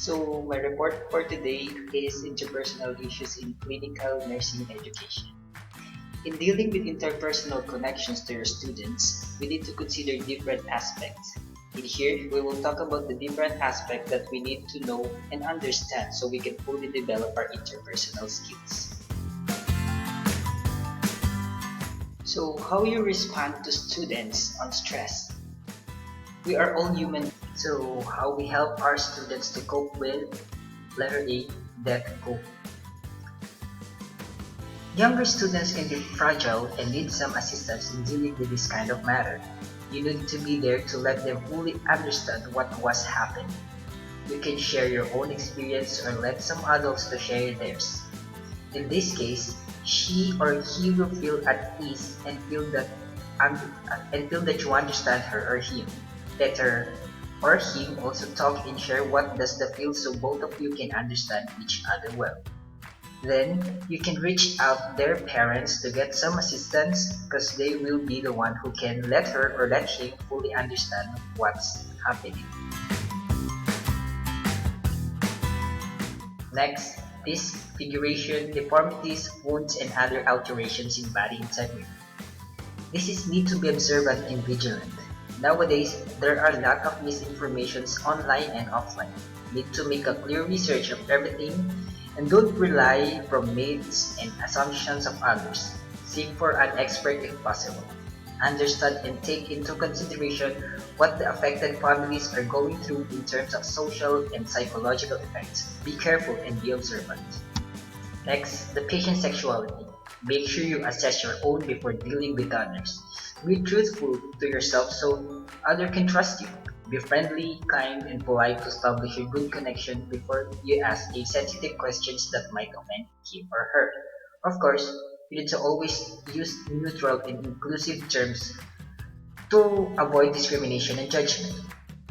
So, my report for today is interpersonal issues in clinical nursing education. In dealing with interpersonal connections to your students, we need to consider different aspects. In here, we will talk about the different aspects that we need to know and understand so we can fully develop our interpersonal skills. So, how you respond to students on stress? We are all human. So, how we help our students to cope with letter A, death cope. Younger students can be fragile and need some assistance in dealing with this kind of matter. You need to be there to let them fully understand what was happening. You can share your own experience or let some adults to share theirs. In this case, she or he will feel at ease and feel that you understand her or him. Let her or him also talk and share what does the feel so both of you can understand each other well. Then you can reach out their parents to get some assistance because they will be the one who can let her or let him fully understand what's happening. Next, disfiguration, deformities, wounds, and other alterations in body integrity. This is need to be observant and vigilant. Nowadays, there are a lot of misinformations online and offline. Need to make a clear research of everything and don't rely from myths and assumptions of others. Seek for an expert if possible. Understand and take into consideration what the affected families are going through in terms of social and psychological effects. Be careful and be observant. Next, the patient sexuality. Make sure you assess your own before dealing with others. Be truthful to yourself so others can trust you. Be friendly, kind, and polite to establish a good connection before you ask a sensitive questions that might offend him or her. Of course, you need to always use neutral and inclusive terms to avoid discrimination and judgment.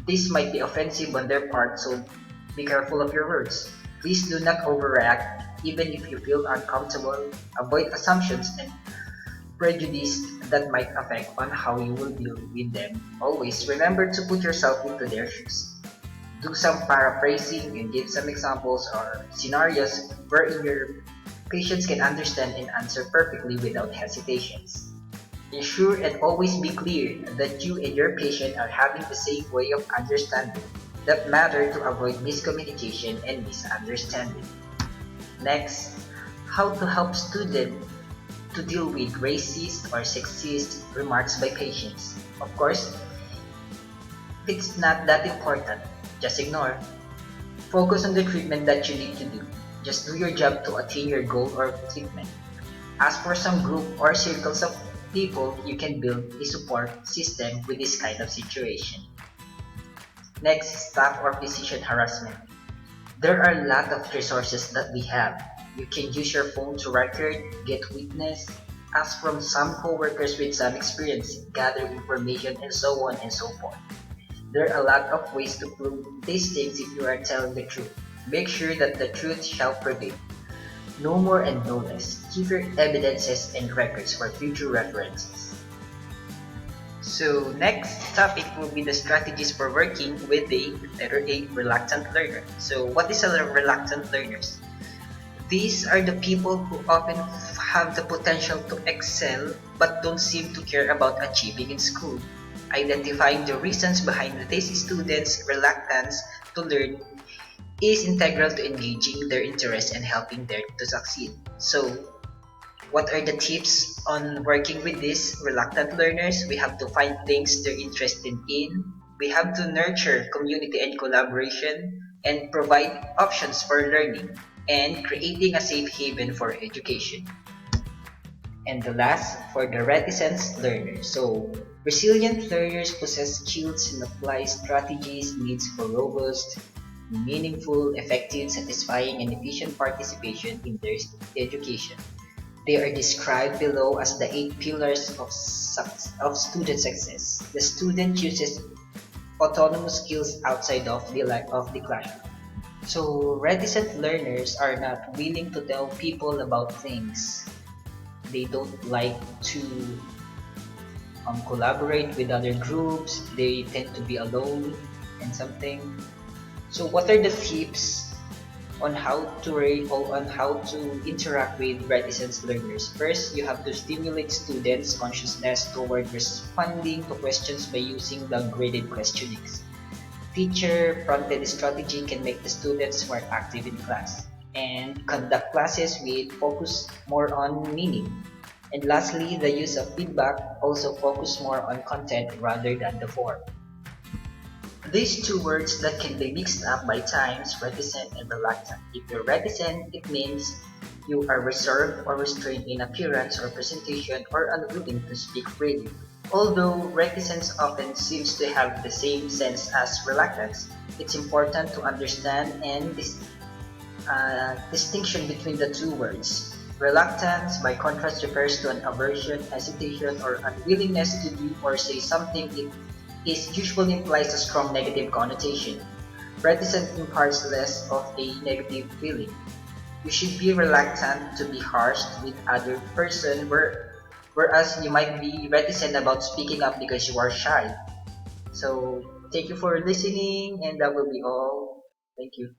This might be offensive on their part, so be careful of your words. Please do not overreact, even if you feel uncomfortable. Avoid assumptions and prejudice that might affect on how you will deal with them. Always remember to put yourself into their shoes. Do some paraphrasing and give some examples or scenarios wherein your patients can understand and answer perfectly without hesitations. Ensure and always be clear that you and your patient are having the same way of understanding that matter to avoid miscommunication and misunderstanding. Next, how to help students to deal with racist or sexist remarks by patients. Of course, if it's not that important, just ignore. Focus on the treatment that you need to do. Just do your job to attain your goal or treatment. Ask for some group or circles of people you can build a support system with this kind of situation. Next, staff or physician harassment. There are a lot of resources that we have. You can use your phone to record, get witness, ask from some coworkers with some experience, gather information, and so on and so forth. There are a lot of ways to prove these things if you are telling the truth. Make sure that the truth shall prevail. No more and no less. Keep your evidences and records for future references. So next topic will be the strategies for working with the letter A, reluctant learner. So what is a reluctant learners? These are the people who often have the potential to excel but don't seem to care about achieving in school. Identifying the reasons behind these students' reluctance to learn is integral to engaging their interest and helping them to succeed. So, what are the tips on working with these reluctant learners? We have to find things they're interested in. We have to nurture community and collaboration and provide options for learning and creating a safe haven for education. And the last, for the reticent learners. So, resilient learners possess skills and apply strategies needs for robust, meaningful, effective, satisfying, and efficient participation in their education. They are described below as the 8 pillars of student success. The student uses autonomous skills outside of the classroom. So, reticent learners are not willing to tell people about things. They don't like to collaborate with other groups. They tend to be alone and something. So what are the tips on how to or on how to interact with reticent learners? First, you have to stimulate students' consciousness toward responding to questions by using the graded questionings. Teacher-prompted strategy can make the students more active in class and conduct classes with focus more on meaning. And lastly, the use of feedback also focus more on content rather than the form. These two words that can be mixed up by times, reticent and reluctant. If you're reticent, it means you are reserved or restrained in appearance or presentation or unwilling to speak freely. Although reticence often seems to have the same sense as reluctance, it's important to understand and distinction between the two words. Reluctance, by contrast, refers to an aversion, hesitation, or unwillingness to do or say something. It is usually implies a strong negative connotation. Reticent imparts less of a negative feeling. You should be reluctant to be harsh with other person, whereas you might be reticent about speaking up because you are shy. So thank you for listening, and that will be all. Thank you.